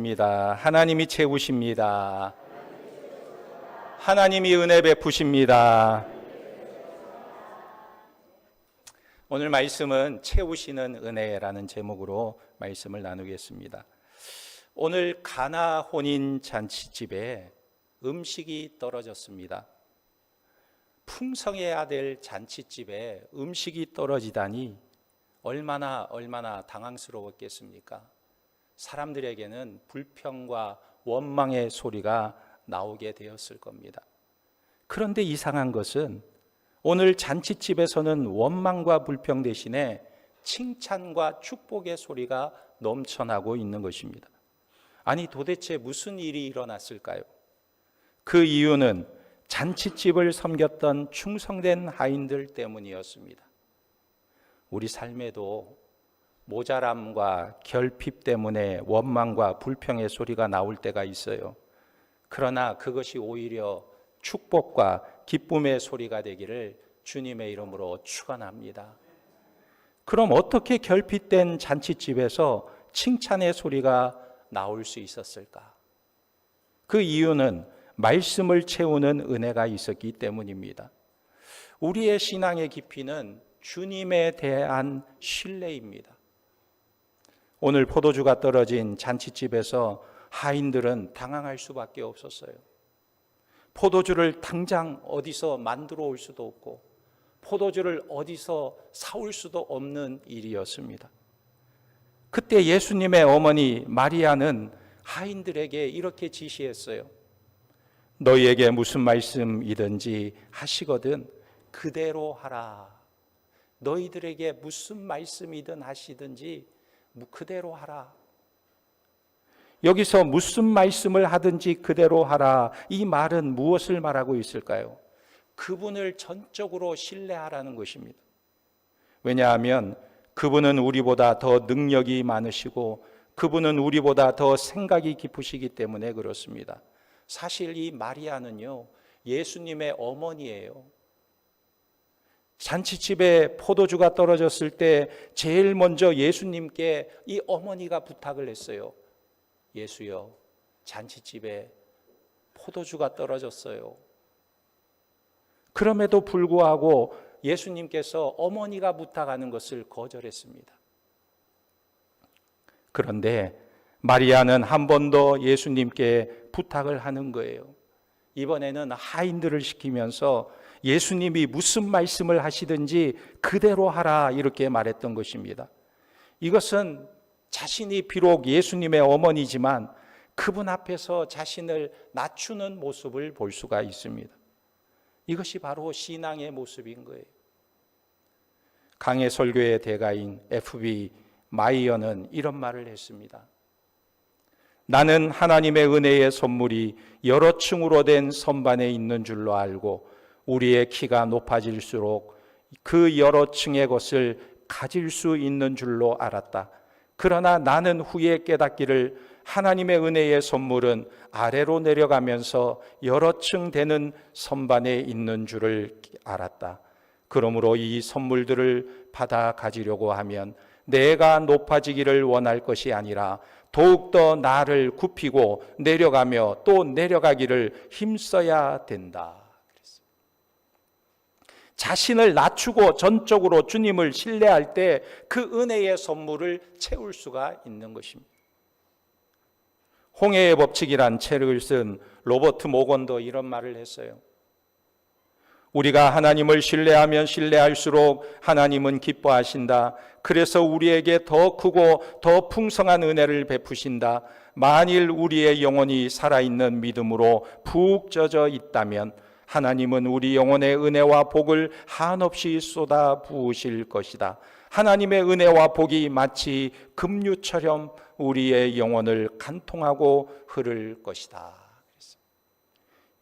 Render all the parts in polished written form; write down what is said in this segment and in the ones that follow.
하나님이 채우십니다. 하나님이 은혜 베푸십니다. 오늘 말씀은 채우시는 은혜라는 제목으로 말씀을 나누겠습니다. 오늘 가나 혼인 잔치집에 음식이 떨어졌습니다. 풍성해야 될 잔치집에 음식이 떨어지다니 얼마나 당황스러웠겠습니까? 사람들에게는 불평과 원망의 소리가 나오게 되었을 겁니다. 그런데 이상한 것은 오늘 잔치집에서는 원망과 불평 대신에 칭찬과 축복의 소리가 넘쳐나고 있는 것입니다. 아니, 도대체 무슨 일이 일어났을까요? 그 이유는 잔치집을 섬겼던 충성된 하인들 때문이었습니다. 우리 삶에도 모자람과 결핍 때문에 원망과 불평의 소리가 나올 때가 있어요. 그러나 그것이 오히려 축복과 기쁨의 소리가 되기를 주님의 이름으로 축원합니다. 그럼 어떻게 결핍된 잔치집에서 칭찬의 소리가 나올 수 있었을까? 그 이유는 말씀을 채우는 은혜가 있었기 때문입니다. 우리의 신앙의 깊이는 주님에 대한 신뢰입니다. 오늘 포도주가 떨어진 잔치집에서 하인들은 당황할 수밖에 없었어요. 포도주를 당장 어디서 만들어 올 수도 없고 포도주를 어디서 사올 수도 없는 일이었습니다. 그때 예수님의 어머니 마리아는 하인들에게 이렇게 지시했어요. 너희에게 무슨 말씀이든지 하시거든 그대로 하라. 너희들에게 무슨 말씀이든 하시든지 그대로 하라. 여기서 무슨 말씀을 하든지 그대로 하라. 이 말은 무엇을 말하고 있을까요? 그분을 전적으로 신뢰하라는 것입니다. 왜냐하면 그분은 우리보다 더 능력이 많으시고 그분은 우리보다 더 생각이 깊으시기 때문에 그렇습니다. 사실 이 마리아는요, 예수님의 어머니예요. 잔치집에 포도주가 떨어졌을 때 제일 먼저 예수님께 이 어머니가 부탁을 했어요. 예수여, 잔치집에 포도주가 떨어졌어요. 그럼에도 불구하고 예수님께서 어머니가 부탁하는 것을 거절했습니다. 그런데 마리아는 한 번 더 예수님께 부탁을 하는 거예요. 이번에는 하인들을 시키면서 예수님이 무슨 말씀을 하시든지 그대로 하라 이렇게 말했던 것입니다. 이것은 자신이 비록 예수님의 어머니지만 그분 앞에서 자신을 낮추는 모습을 볼 수가 있습니다. 이것이 바로 신앙의 모습인 거예요. 강해 설교의 대가인 F.B. 마이어는 이런 말을 했습니다. 나는 하나님의 은혜의 선물이 여러 층으로 된 선반에 있는 줄로 알고 우리의 키가 높아질수록 그 여러 층의 것을 가질 수 있는 줄로 알았다. 그러나 나는 후에 깨닫기를 하나님의 은혜의 선물은 아래로 내려가면서 여러 층 되는 선반에 있는 줄을 알았다. 그러므로 이 선물들을 받아 가지려고 하면 내가 높아지기를 원할 것이 아니라 더욱더 나를 굽히고 내려가며 또 내려가기를 힘써야 된다. 자신을 낮추고 전적으로 주님을 신뢰할 때 그 은혜의 선물을 채울 수가 있는 것입니다. 홍해의 법칙이란 책을 쓴 로버트 모건도 이런 말을 했어요. 우리가 하나님을 신뢰하면 신뢰할수록 하나님은 기뻐하신다. 그래서 우리에게 더 크고 더 풍성한 은혜를 베푸신다. 만일 우리의 영혼이 살아있는 믿음으로 푹 젖어 있다면 하나님은 우리 영혼의 은혜와 복을 한없이 쏟아 부으실 것이다. 하나님의 은혜와 복이 마치 급류처럼 우리의 영혼을 간통하고 흐를 것이다.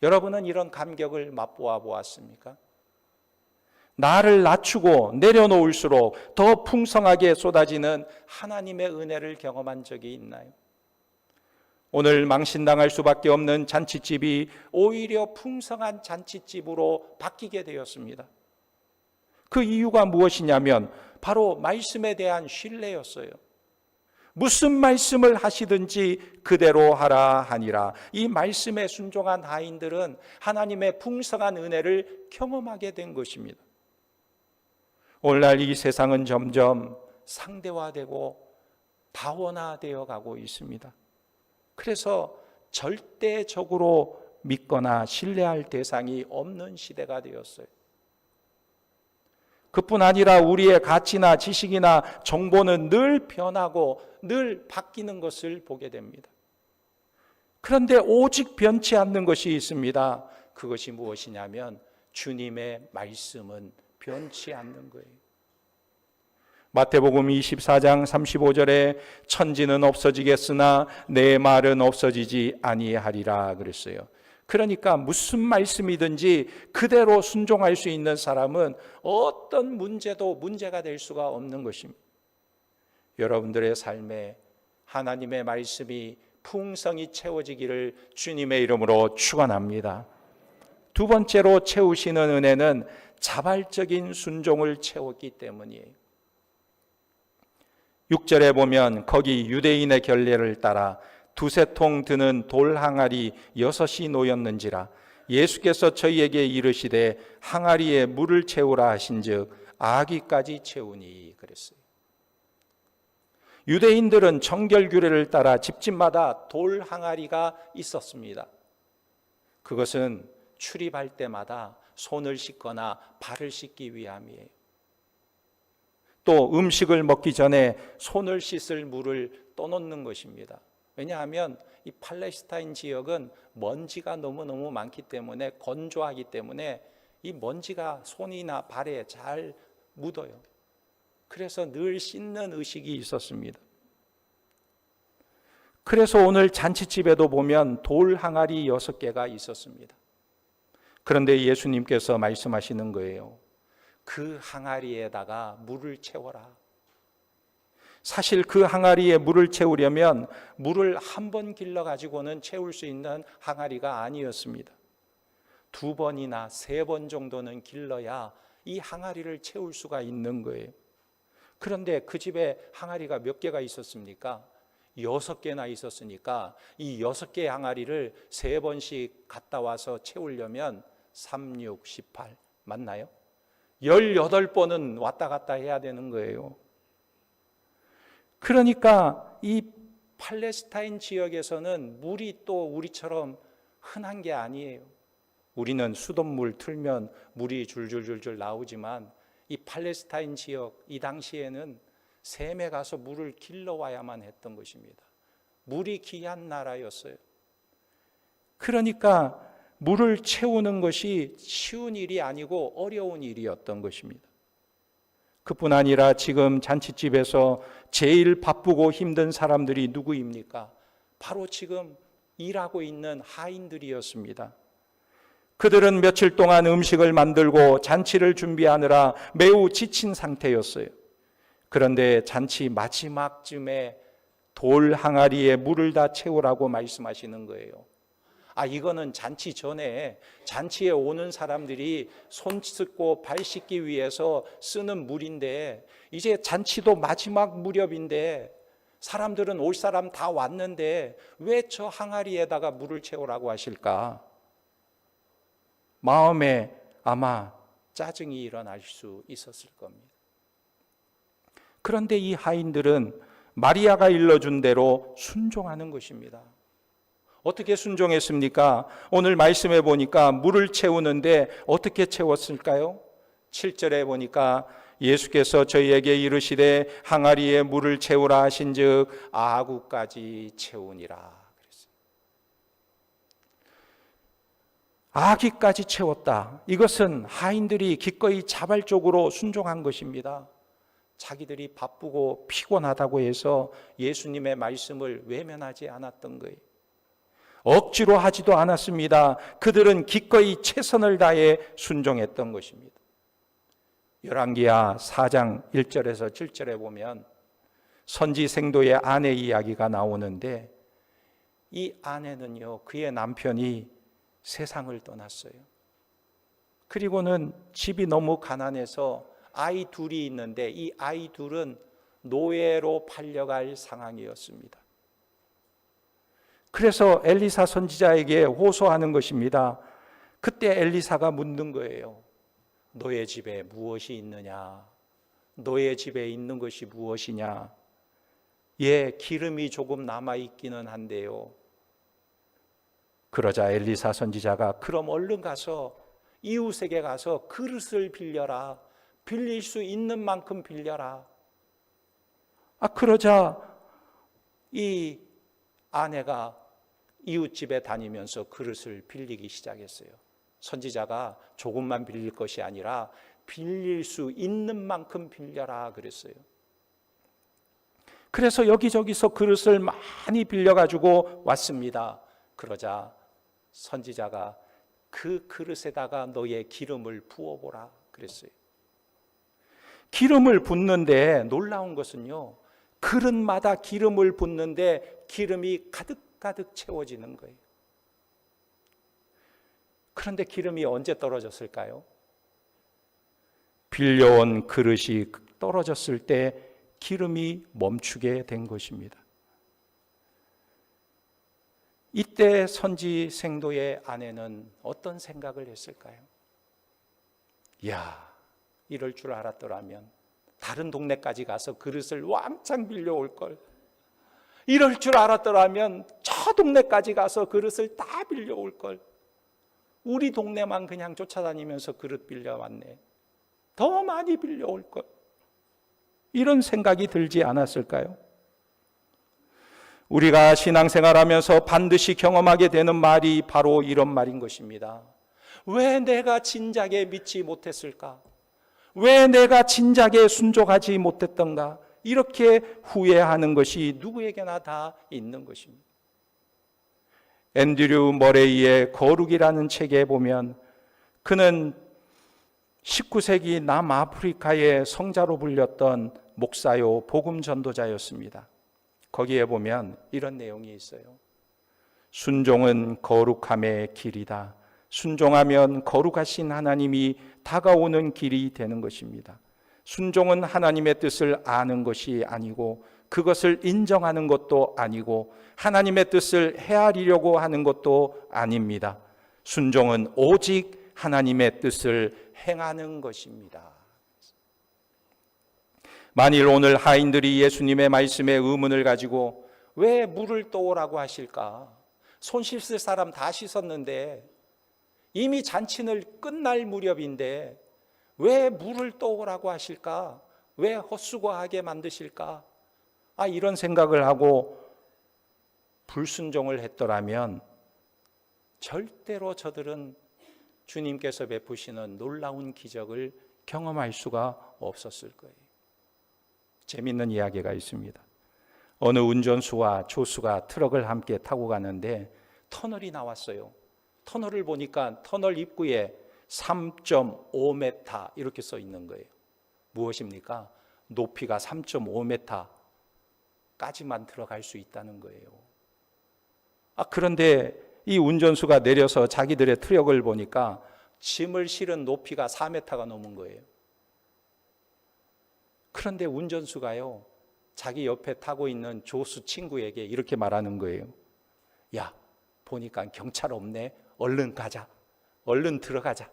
여러분은 이런 감격을 맛보아 보았습니까? 나를 낮추고 내려놓을수록 더 풍성하게 쏟아지는 하나님의 은혜를 경험한 적이 있나요? 오늘 망신당할 수밖에 없는 잔치집이 오히려 풍성한 잔치집으로 바뀌게 되었습니다. 그 이유가 무엇이냐면 바로 말씀에 대한 신뢰였어요. 무슨 말씀을 하시든지 그대로 하라 하니라. 이 말씀에 순종한 하인들은 하나님의 풍성한 은혜를 경험하게 된 것입니다. 오늘날 이 세상은 점점 상대화되고 다원화되어 가고 있습니다. 그래서 절대적으로 믿거나 신뢰할 대상이 없는 시대가 되었어요. 그뿐 아니라 우리의 가치나 지식이나 정보는 늘 변하고 늘 바뀌는 것을 보게 됩니다. 그런데 오직 변치 않는 것이 있습니다. 그것이 무엇이냐면 주님의 말씀은 변치 않는 거예요. 마태복음 24장 35절에 천지는 없어지겠으나 내 말은 없어지지 아니하리라 그랬어요. 그러니까 무슨 말씀이든지 그대로 순종할 수 있는 사람은 어떤 문제도 문제가 될 수가 없는 것입니다. 여러분들의 삶에 하나님의 말씀이 풍성히 채워지기를 주님의 이름으로 축원합니다. 두 번째로 채우시는 은혜는 자발적인 순종을 채웠기 때문이에요. 6절에 보면 거기 유대인의 결례를 따라 두세 통 드는 돌 항아리 6이 놓였는지라 예수께서 저희에게 이르시되 항아리에 물을 채우라 하신즉 아기까지 채우니 그랬어요. 유대인들은 정결 규례를 따라 집집마다 돌 항아리가 있었습니다. 그것은 출입할 때마다 손을 씻거나 발을 씻기 위함이에요. 또 음식을 먹기 전에 손을 씻을 물을 떠놓는 것입니다. 왜냐하면 이 팔레스타인 지역은 먼지가 너무너무 많기 때문에 건조하기 때문에 이 먼지가 손이나 발에 잘 묻어요. 그래서 늘 씻는 의식이 있었습니다. 그래서 오늘 잔치집에도 보면 돌 항아리 6개가 있었습니다. 그런데 예수님께서 말씀하시는 거예요. 그 항아리에다가 물을 채워라. 사실 그 항아리에 물을 채우려면 물을 한 번 길러 가지고는 채울 수 있는 항아리가 아니었습니다. 2번이나 3번 정도는 길러야 이 항아리를 채울 수가 있는 거예요. 그런데 그 집에 항아리가 몇 개가 있었습니까? 6개나 있었으니까 이 6개의 항아리를 3번씩 갔다 와서 채우려면 3, 6, 18 맞나요? 18번은 왔다 갔다 해야 되는 거예요. 그러니까 이 팔레스타인 지역에서는 물이 또 우리처럼 흔한 게 아니에요. 우리는 수돗물 틀면 물이 줄줄줄줄 나오지만 이 팔레스타인 지역 이 당시에는 샘에 가서 물을 길러와야만 했던 것입니다. 물이 귀한 나라였어요. 그러니까 물을 채우는 것이 쉬운 일이 아니고 어려운 일이었던 것입니다. 그뿐 아니라 지금 잔치집에서 제일 바쁘고 힘든 사람들이 누구입니까? 바로 지금 일하고 있는 하인들이었습니다. 그들은 며칠 동안 음식을 만들고 잔치를 준비하느라 매우 지친 상태였어요. 그런데 잔치 마지막쯤에 돌 항아리에 물을 다 채우라고 말씀하시는 거예요. 이거는 잔치 전에 잔치에 오는 사람들이 손 씻고 발 씻기 위해서 쓰는 물인데 이제 잔치도 마지막 무렵인데 사람들은 올 사람 다 왔는데 왜 저 항아리에다가 물을 채우라고 하실까? 마음에 아마 짜증이 일어날 수 있었을 겁니다. 그런데 이 하인들은 마리아가 일러준 대로 순종하는 것입니다. 어떻게 순종했습니까? 오늘 말씀해 보니까 물을 채우는데 어떻게 채웠을까요? 7절에 보니까 예수께서 저희에게 이르시되 항아리에 물을 채우라 하신즉 아구까지 채우니라 그랬어요. 아기까지 채웠다. 이것은 하인들이 기꺼이 자발적으로 순종한 것입니다. 자기들이 바쁘고 피곤하다고 해서 예수님의 말씀을 외면하지 않았던 거예요. 억지로 하지도 않았습니다. 그들은 기꺼이 최선을 다해 순종했던 것입니다. 열왕기하 4장 1절에서 7절에 보면 선지 생도의 아내 이야기가 나오는데 이 아내는요, 그의 남편이 세상을 떠났어요. 그리고는 집이 너무 가난해서 아이 둘이 있는데 이 아이 둘은 노예로 팔려갈 상황이었습니다. 그래서 엘리사 선지자에게 호소하는 것입니다. 그때 엘리사가 묻는 거예요. 너의 집에 무엇이 있느냐? 너의 집에 있는 것이 무엇이냐? 예, 기름이 조금 남아있기는 한데요. 그러자 엘리사 선지자가 그럼 얼른 가서 이웃에게 가서 그릇을 빌려라. 빌릴 수 있는 만큼 빌려라. 그러자 이 아내가 이웃집에 다니면서 그릇을 빌리기 시작했어요. 선지자가 조금만 빌릴 것이 아니라 빌릴 수 있는 만큼 빌려라 그랬어요. 그래서 여기저기서 그릇을 많이 빌려가지고 왔습니다. 그러자 선지자가 그 그릇에다가 너의 기름을 부어보라 그랬어요. 기름을 붓는데 놀라운 것은요, 그릇마다 기름을 붓는데 기름이 가득가득 채워지는 거예요. 그런데 기름이 언제 떨어졌을까요? 빌려온 그릇이 떨어졌을 때 기름이 멈추게 된 것입니다. 이때 선지 생도의 아내는 어떤 생각을 했을까요? 야, 이럴 줄 알았더라면 다른 동네까지 가서 그릇을 왕창 빌려올 걸. 이럴 줄 알았더라면 저 동네까지 가서 그릇을 다 빌려올 걸. 우리 동네만 그냥 쫓아다니면서 그릇 빌려왔네. 더 많이 빌려올 걸. 이런 생각이 들지 않았을까요? 우리가 신앙생활하면서 반드시 경험하게 되는 말이 바로 이런 말인 것입니다. 왜 내가 진작에 믿지 못했을까? 왜 내가 진작에 순종하지 못했던가? 이렇게 후회하는 것이 누구에게나 다 있는 것입니다. 앤드류 머레이의 거룩이라는 책에 보면 그는 19세기 남아프리카의 성자로 불렸던 목사요 복음 전도자였습니다. 거기에 보면 이런 내용이 있어요. 순종은 거룩함의 길이다. 순종하면 거룩하신 하나님이 다가오는 길이 되는 것입니다. 순종은 하나님의 뜻을 아는 것이 아니고 그것을 인정하는 것도 아니고 하나님의 뜻을 헤아리려고 하는 것도 아닙니다. 순종은 오직 하나님의 뜻을 행하는 것입니다. 만일 오늘 하인들이 예수님의 말씀에 의문을 가지고 왜 물을 떠오라고 하실까? 손 씻을 사람 다 씻었는데 이미 잔치는 끝날 무렵인데 왜 물을 떠오라고 하실까? 왜 헛수고하게 만드실까? 이런 생각을 하고 불순종을 했더라면 절대로 저들은 주님께서 베푸시는 놀라운 기적을 경험할 수가 없었을 거예요. 재밌는 이야기가 있습니다. 어느 운전수와 조수가 트럭을 함께 타고 가는데 터널이 나왔어요. 터널을 보니까 터널 입구에 3.5m 이렇게 써 있는 거예요. 무엇입니까? 높이가 3.5m까지만 들어갈 수 있다는 거예요. 그런데 이 운전수가 내려서 자기들의 트럭을 보니까 짐을 실은 높이가 4m가 넘은 거예요. 그런데 운전수가요, 자기 옆에 타고 있는 조수 친구에게 이렇게 말하는 거예요. 야, 보니까 경찰 없네. 얼른 가자. 얼른 들어가자.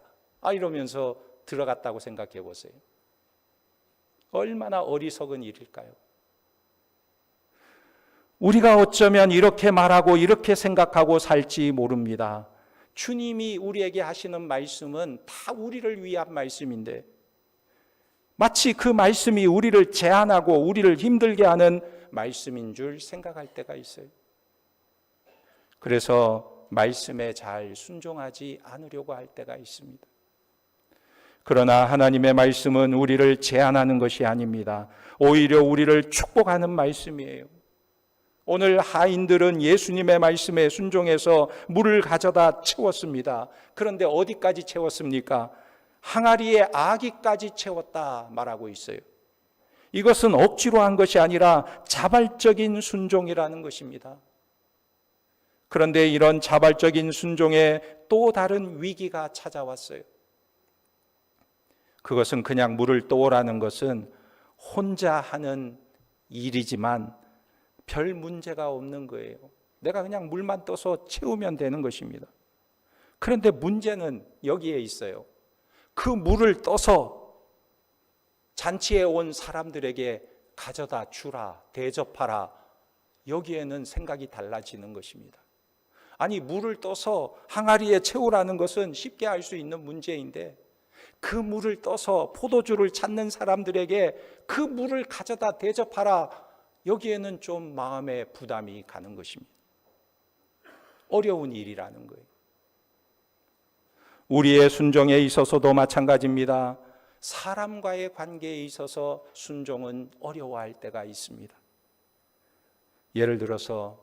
이러면서 들어갔다고 생각해 보세요. 얼마나 어리석은 일일까요? 우리가 어쩌면 이렇게 말하고 이렇게 생각하고 살지 모릅니다. 주님이 우리에게 하시는 말씀은 다 우리를 위한 말씀인데 마치 그 말씀이 우리를 제한하고 우리를 힘들게 하는 말씀인 줄 생각할 때가 있어요. 그래서 말씀에 잘 순종하지 않으려고 할 때가 있습니다. 그러나 하나님의 말씀은 우리를 제한하는 것이 아닙니다. 오히려 우리를 축복하는 말씀이에요. 오늘 하인들은 예수님의 말씀에 순종해서 물을 가져다 채웠습니다. 그런데 어디까지 채웠습니까? 항아리에 아기까지 채웠다 말하고 있어요. 이것은 억지로 한 것이 아니라 자발적인 순종이라는 것입니다. 그런데 이런 자발적인 순종에 또 다른 위기가 찾아왔어요. 그것은 그냥 물을 떠오라는 것은 혼자 하는 일이지만 별 문제가 없는 거예요. 내가 그냥 물만 떠서 채우면 되는 것입니다. 그런데 문제는 여기에 있어요. 그 물을 떠서 잔치에 온 사람들에게 가져다 주라, 대접하라. 여기에는 생각이 달라지는 것입니다. 아니, 물을 떠서 항아리에 채우라는 것은 쉽게 할 수 있는 문제인데, 그 물을 떠서 포도주를 찾는 사람들에게 그 물을 가져다 대접하라. 여기에는 좀 마음의 부담이 가는 것입니다. 어려운 일이라는 거예요. 우리의 순종에 있어서도 마찬가지입니다. 사람과의 관계에 있어서 순종은 어려워할 때가 있습니다. 예를 들어서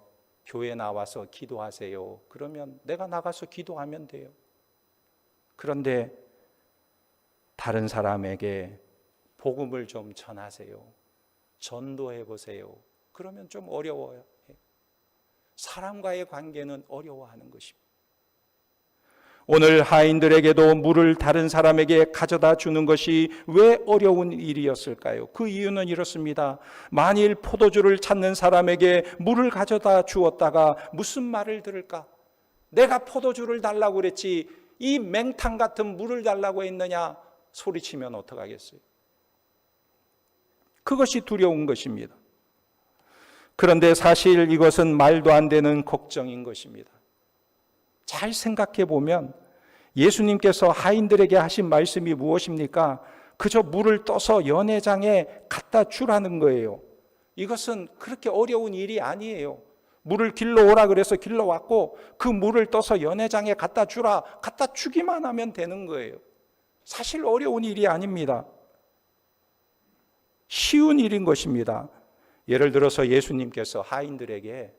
교회 나와서 기도하세요. 그러면 내가 나가서 기도하면 돼요. 그런데 다른 사람에게 복음을 좀 전하세요. 전도해 보세요. 그러면 좀 어려워요. 사람과의 관계는 어려워하는 것입니다. 오늘 하인들에게도 물을 다른 사람에게 가져다 주는 것이 왜 어려운 일이었을까요? 그 이유는 이렇습니다. 만일 포도주를 찾는 사람에게 물을 가져다 주었다가 무슨 말을 들을까? 내가 포도주를 달라고 그랬지 이 맹탕 같은 물을 달라고 했느냐? 소리치면 어떡하겠어요? 그것이 두려운 것입니다. 그런데 사실 이것은 말도 안 되는 걱정인 것입니다. 잘 생각해 보면 예수님께서 하인들에게 하신 말씀이 무엇입니까? 그저 물을 떠서 연회장에 갖다 주라는 거예요. 이것은 그렇게 어려운 일이 아니에요. 물을 길러오라 그래서 길러왔고 그 물을 떠서 연회장에 갖다 주라, 갖다 주기만 하면 되는 거예요. 사실 어려운 일이 아닙니다. 쉬운 일인 것입니다. 예를 들어서 예수님께서 하인들에게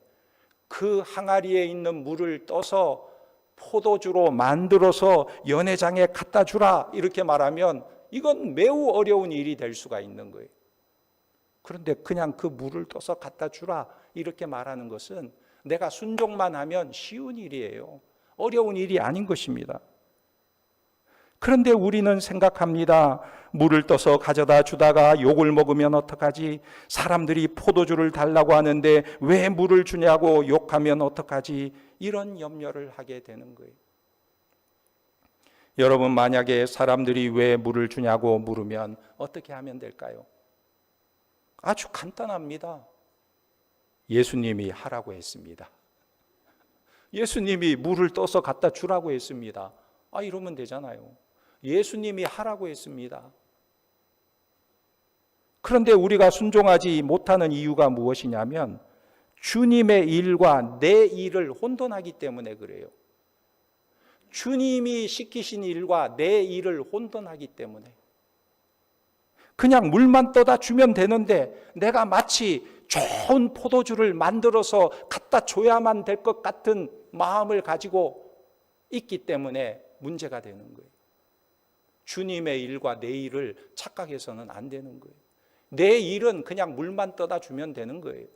그 항아리에 있는 물을 떠서 포도주로 만들어서 연회장에 갖다 주라 이렇게 말하면 이건 매우 어려운 일이 될 수가 있는 거예요. 그런데 그냥 그 물을 떠서 갖다 주라 이렇게 말하는 것은 내가 순종만 하면 쉬운 일이에요. 어려운 일이 아닌 것입니다. 그런데 우리는 생각합니다. 물을 떠서 가져다 주다가 욕을 먹으면 어떡하지? 사람들이 포도주를 달라고 하는데 왜 물을 주냐고 욕하면 어떡하지? 이런 염려를 하게 되는 거예요. 여러분, 만약에 사람들이 왜 물을 주냐고 물으면 어떻게 하면 될까요? 아주 간단합니다. 예수님이 하라고 했습니다. 예수님이 물을 떠서 갖다 주라고 했습니다. 이러면 되잖아요. 예수님이 하라고 했습니다. 그런데 우리가 순종하지 못하는 이유가 무엇이냐면 주님의 일과 내 일을 혼돈하기 때문에 그래요. 주님이 시키신 일과 내 일을 혼돈하기 때문에 그냥 물만 떠다 주면 되는데 내가 마치 좋은 포도주를 만들어서 갖다 줘야만 될 것 같은 마음을 가지고 있기 때문에 문제가 되는 거예요. 주님의 일과 내 일을 착각해서는 안 되는 거예요. 내 일은 그냥 물만 떠다 주면 되는 거예요.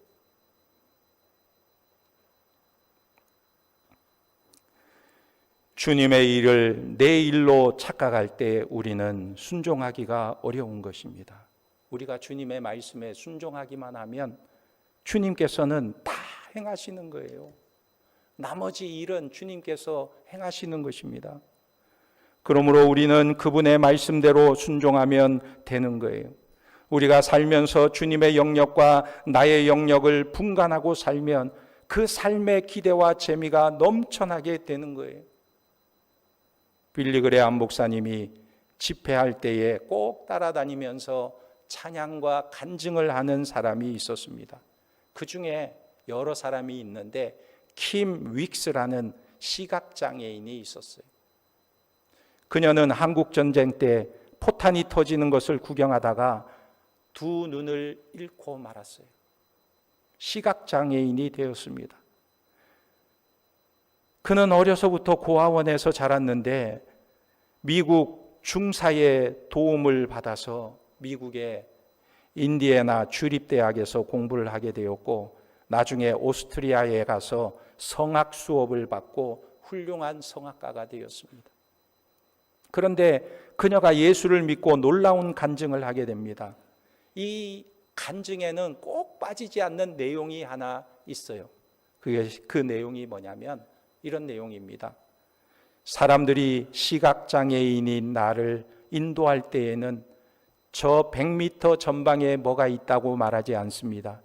주님의 일을 내 일로 착각할 때 우리는 순종하기가 어려운 것입니다. 우리가 주님의 말씀에 순종하기만 하면 주님께서는 다 행하시는 거예요. 나머지 일은 주님께서 행하시는 것입니다. 그러므로 우리는 그분의 말씀대로 순종하면 되는 거예요. 우리가 살면서 주님의 영역과 나의 영역을 분간하고 살면 그 삶의 기대와 재미가 넘쳐나게 되는 거예요. 빌리 그레암 목사님이 집회할 때에 꼭 따라다니면서 찬양과 간증을 하는 사람이 있었습니다. 그 중에 여러 사람이 있는데 킴 윅스라는 시각장애인이 있었어요. 그녀는 한국전쟁 때 포탄이 터지는 것을 구경하다가 두 눈을 잃고 말았어요. 시각장애인이 되었습니다. 그는 어려서부터 고아원에서 자랐는데 미국 중사의 도움을 받아서 미국의 인디애나 주립대학에서 공부를 하게 되었고 나중에 오스트리아에 가서 성악 수업을 받고 훌륭한 성악가가 되었습니다. 그런데 그녀가 예수를 믿고 놀라운 간증을 하게 됩니다. 이 간증에는 꼭 빠지지 않는 내용이 하나 있어요. 그 내용이 뭐냐면 이런 내용입니다. 사람들이 시각장애인인 나를 인도할 때에는 저 100m 전방에 뭐가 있다고 말하지 않습니다.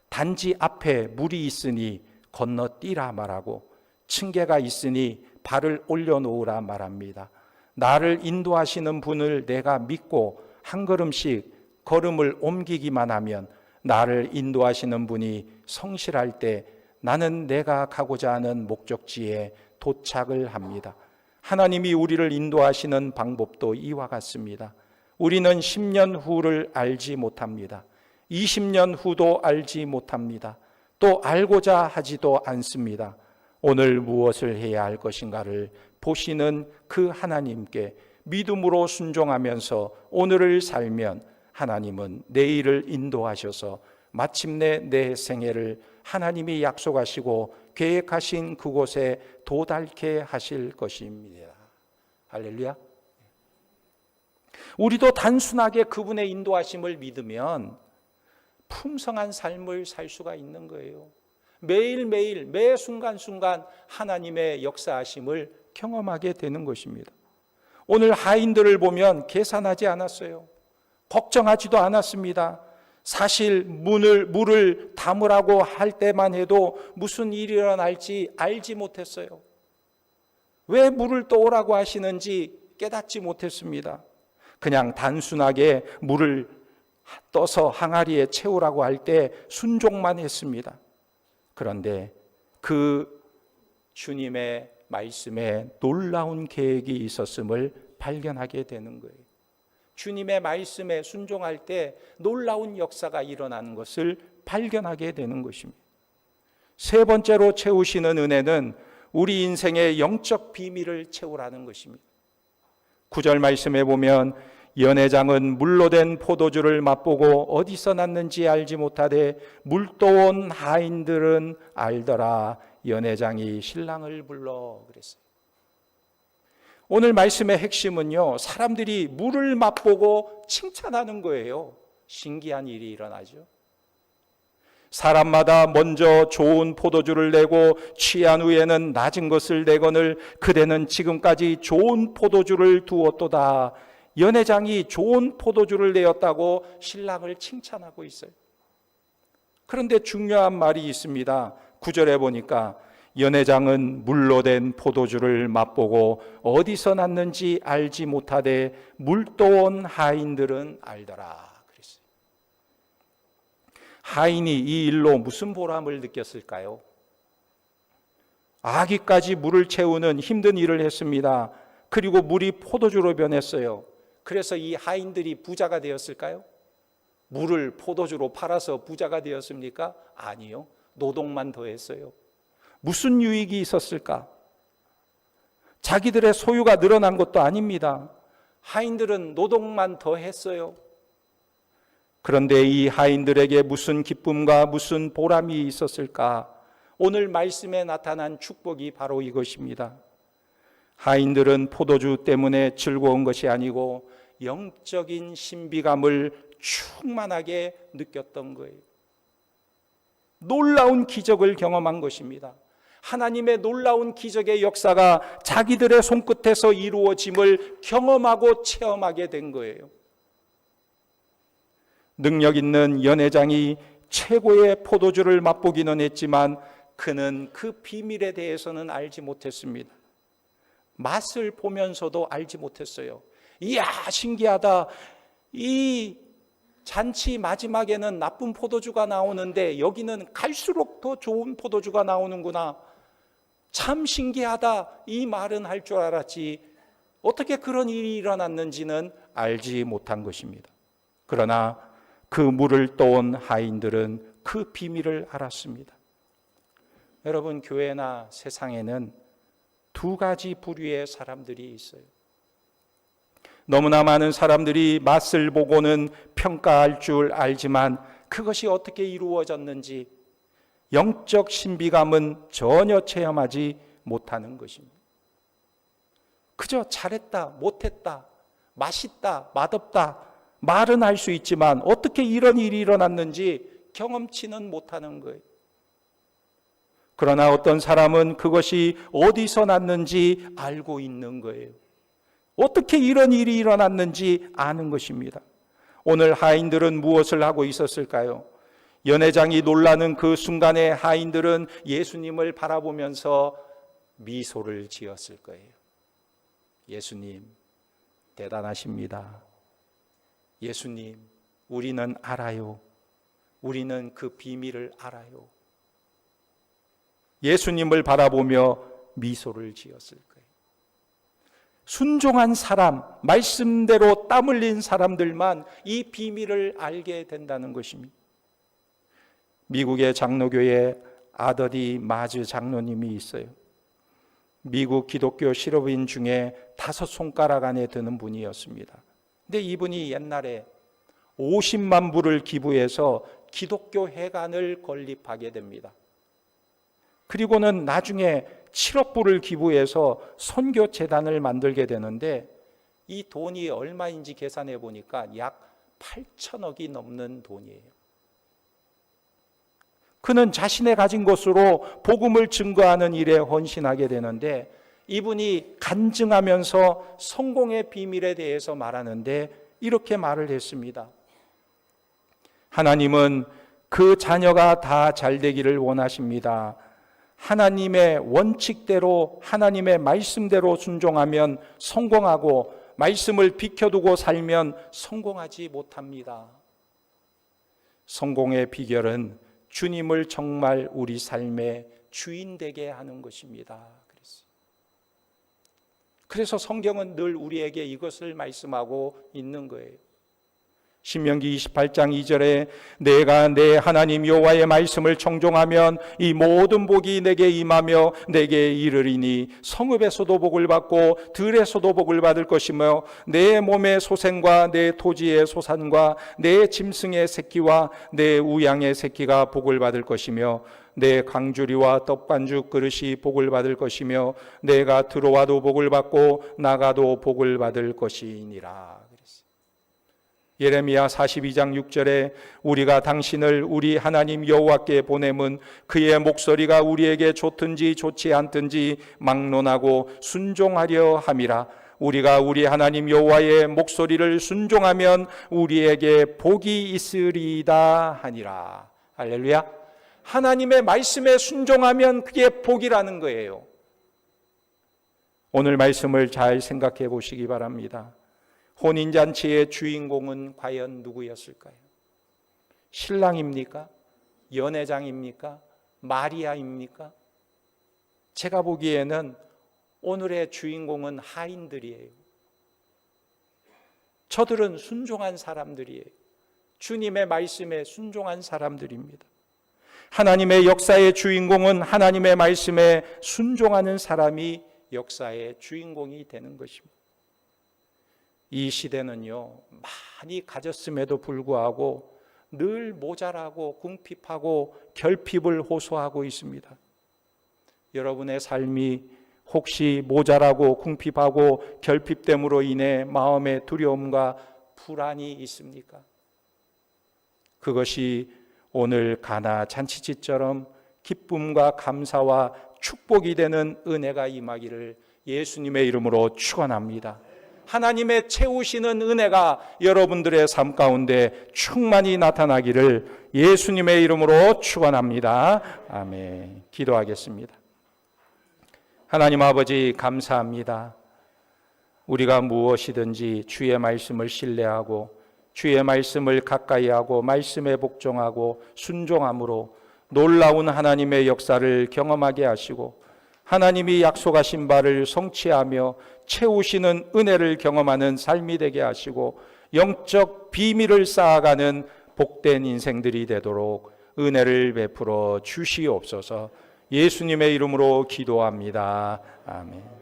단지 앞에 물이 있으니 건너뛰라 말하고 층계가 있으니 발을 올려놓으라 말합니다. 나를 인도하시는 분을 내가 믿고 한 걸음씩 걸음을 옮기기만 하면 나를 인도하시는 분이 성실할 때 나는 내가 가고자 하는 목적지에 도착을 합니다. 하나님이 우리를 인도하시는 방법도 이와 같습니다. 우리는 10년 후를 알지 못합니다. 20년 후도 알지 못합니다. 또 알고자 하지도 않습니다. 오늘 무엇을 해야 할 것인가를 보시는 그 하나님께 믿음으로 순종하면서 오늘을 살면 하나님은 내일을 인도하셔서 마침내 내 생애를 하나님이 약속하시고 계획하신 그곳에 도달케 하실 것입니다. 할렐루야. 우리도 단순하게 그분의 인도하심을 믿으면 풍성한 삶을 살 수가 있는 거예요. 매일매일 매 순간순간 하나님의 역사하심을 경험하게 되는 것입니다. 오늘 하인들을 보면 계산하지 않았어요. 걱정하지도 않았습니다. 사실 물을 담으라고 할 때만 해도 무슨 일이 일어날지 알지 못했어요. 왜 물을 떠오라고 하시는지 깨닫지 못했습니다. 그냥 단순하게 물을 떠서 항아리에 채우라고 할 때 순종만 했습니다. 그런데 그 주님의 말씀에 놀라운 계획이 있었음을 발견하게 되는 거예요. 주님의 말씀에 순종할 때 놀라운 역사가 일어나는 것을 발견하게 되는 것입니다. 세 번째로 채우시는 은혜는 우리 인생의 영적 비밀을 채우라는 것입니다. 9절 말씀에 보면 연회장은 물로 된 포도주를 맛보고 어디서 났는지 알지 못하되 물떠온 하인들은 알더라. 연회장이 신랑을 불러 그랬어요. 오늘 말씀의 핵심은요, 사람들이 물을 맛보고 칭찬하는 거예요. 신기한 일이 일어나죠. 사람마다 먼저 좋은 포도주를 내고 취한 후에는 낮은 것을 내거늘 그대는 지금까지 좋은 포도주를 두었도다. 연회장이 좋은 포도주를 내었다고 신랑을 칭찬하고 있어요. 그런데 중요한 말이 있습니다. 9절에 보니까 연회장은 물로 된 포도주를 맛보고 어디서 났는지 알지 못하되 물떠온 하인들은 알더라 그랬어요. 하인이 이 일로 무슨 보람을 느꼈을까요? 아기까지 물을 채우는 힘든 일을 했습니다. 그리고 물이 포도주로 변했어요. 그래서 이 하인들이 부자가 되었을까요? 물을 포도주로 팔아서 부자가 되었습니까? 아니요. 노동만 더했어요. 무슨 유익이 있었을까? 자기들의 소유가 늘어난 것도 아닙니다. 하인들은 노동만 더했어요. 그런데 이 하인들에게 무슨 기쁨과 무슨 보람이 있었을까? 오늘 말씀에 나타난 축복이 바로 이것입니다. 하인들은 포도주 때문에 즐거운 것이 아니고 영적인 신비감을 충만하게 느꼈던 거예요. 놀라운 기적을 경험한 것입니다. 하나님의 놀라운 기적의 역사가 자기들의 손끝에서 이루어짐을 경험하고 체험하게 된 거예요. 능력 있는 연회장이 최고의 포도주를 맛보기는 했지만 그는 그 비밀에 대해서는 알지 못했습니다. 맛을 보면서도 알지 못했어요. 이야, 신기하다. 이 잔치 마지막에는 나쁜 포도주가 나오는데 여기는 갈수록 더 좋은 포도주가 나오는구나. 참 신기하다. 이 말은 할 줄 알았지 어떻게 그런 일이 일어났는지는 알지 못한 것입니다. 그러나 그 물을 떠온 하인들은 그 비밀을 알았습니다. 여러분, 교회나 세상에는 두 가지 부류의 사람들이 있어요. 너무나 많은 사람들이 맛을 보고는 평가할 줄 알지만 그것이 어떻게 이루어졌는지 영적 신비감은 전혀 체험하지 못하는 것입니다. 그저 잘했다, 못했다, 맛있다, 맛없다, 말은 할 수 있지만 어떻게 이런 일이 일어났는지 경험치는 못하는 거예요. 그러나 어떤 사람은 그것이 어디서 났는지 알고 있는 거예요. 어떻게 이런 일이 일어났는지 아는 것입니다. 오늘 하인들은 무엇을 하고 있었을까요? 연회장이 놀라는 그 순간에 하인들은 예수님을 바라보면서 미소를 지었을 거예요. 예수님, 대단하십니다. 예수님, 우리는 알아요. 우리는 그 비밀을 알아요. 예수님을 바라보며 미소를 지었을 거예요. 순종한 사람, 말씀대로 땀 흘린 사람들만 이 비밀을 알게 된다는 것입니다. 미국의 장로교에 아더디 마즈 장로님이 있어요. 미국 기독교 실업인 중에 5손가락 안에 드는 분이었습니다. 근데 이분이 옛날에 50만 불을 기부해서 기독교 회관을 건립하게 됩니다. 그리고는 나중에 7억 불을 기부해서 선교재단을 만들게 되는데 이 돈이 얼마인지 계산해 보니까 약 8천억이 넘는 돈이에요. 그는 자신의 가진 것으로 복음을 증거하는 일에 헌신하게 되는데 이분이 간증하면서 성공의 비밀에 대해서 말하는데 이렇게 말을 했습니다. 하나님은 그 자녀가 다 잘 되기를 원하십니다. 하나님의 원칙대로 하나님의 말씀대로 순종하면 성공하고 말씀을 비켜두고 살면 성공하지 못합니다. 성공의 비결은 주님을 정말 우리 삶의 주인 되게 하는 것입니다. 그래서 성경은 늘 우리에게 이것을 말씀하고 있는 거예요. 신명기 28장 2절에 내가 내 하나님 여호와의 말씀을 청종하면 이 모든 복이 내게 임하며 내게 이르리니 성읍에서도 복을 받고 들에서도 복을 받을 것이며 내 몸의 소생과 내 토지의 소산과 내 짐승의 새끼와 내 우양의 새끼가 복을 받을 것이며 내 강주리와 떡반죽 그릇이 복을 받을 것이며 내가 들어와도 복을 받고 나가도 복을 받을 것이니라. 예레미야 42장 6절에 우리가 당신을 우리 하나님 여호와께 보냄은 그의 목소리가 우리에게 좋든지 좋지 않든지 막론하고 순종하려 함이라. 우리가 우리 하나님 여호와의 목소리를 순종하면 우리에게 복이 있으리이다 하니라. 할렐루야. 하나님의 말씀에 순종하면 그게 복이라는 거예요. 오늘 말씀을 잘 생각해 보시기 바랍니다. 혼인잔치의 주인공은 과연 누구였을까요? 신랑입니까? 연회장입니까? 마리아입니까? 제가 보기에는 오늘의 주인공은 하인들이에요. 저들은 순종한 사람들이에요. 주님의 말씀에 순종한 사람들입니다. 하나님의 역사의 주인공은 하나님의 말씀에 순종하는 사람이 역사의 주인공이 되는 것입니다. 이 시대는요, 많이 가졌음에도 불구하고 늘 모자라고 궁핍하고 결핍을 호소하고 있습니다. 여러분의 삶이 혹시 모자라고 궁핍하고 결핍됨으로 인해 마음의 두려움과 불안이 있습니까? 그것이 오늘 가나 잔치집처럼 기쁨과 감사와 축복이 되는 은혜가 임하기를 예수님의 이름으로 축원합니다. 하나님의 채우시는 은혜가 여러분들의 삶 가운데 충만히 나타나기를 예수님의 이름으로 축원합니다. 아멘. 기도하겠습니다. 하나님 아버지 감사합니다. 우리가 무엇이든지 주의 말씀을 신뢰하고 주의 말씀을 가까이하고 말씀에 복종하고 순종함으로 놀라운 하나님의 역사를 경험하게 하시고 하나님이 약속하신 바를 성취하며 채우시는 은혜를 경험하는 삶이 되게 하시고 영적 비밀을 쌓아가는 복된 인생들이 되도록 은혜를 베풀어 주시옵소서. 예수님의 이름으로 기도합니다. 아멘.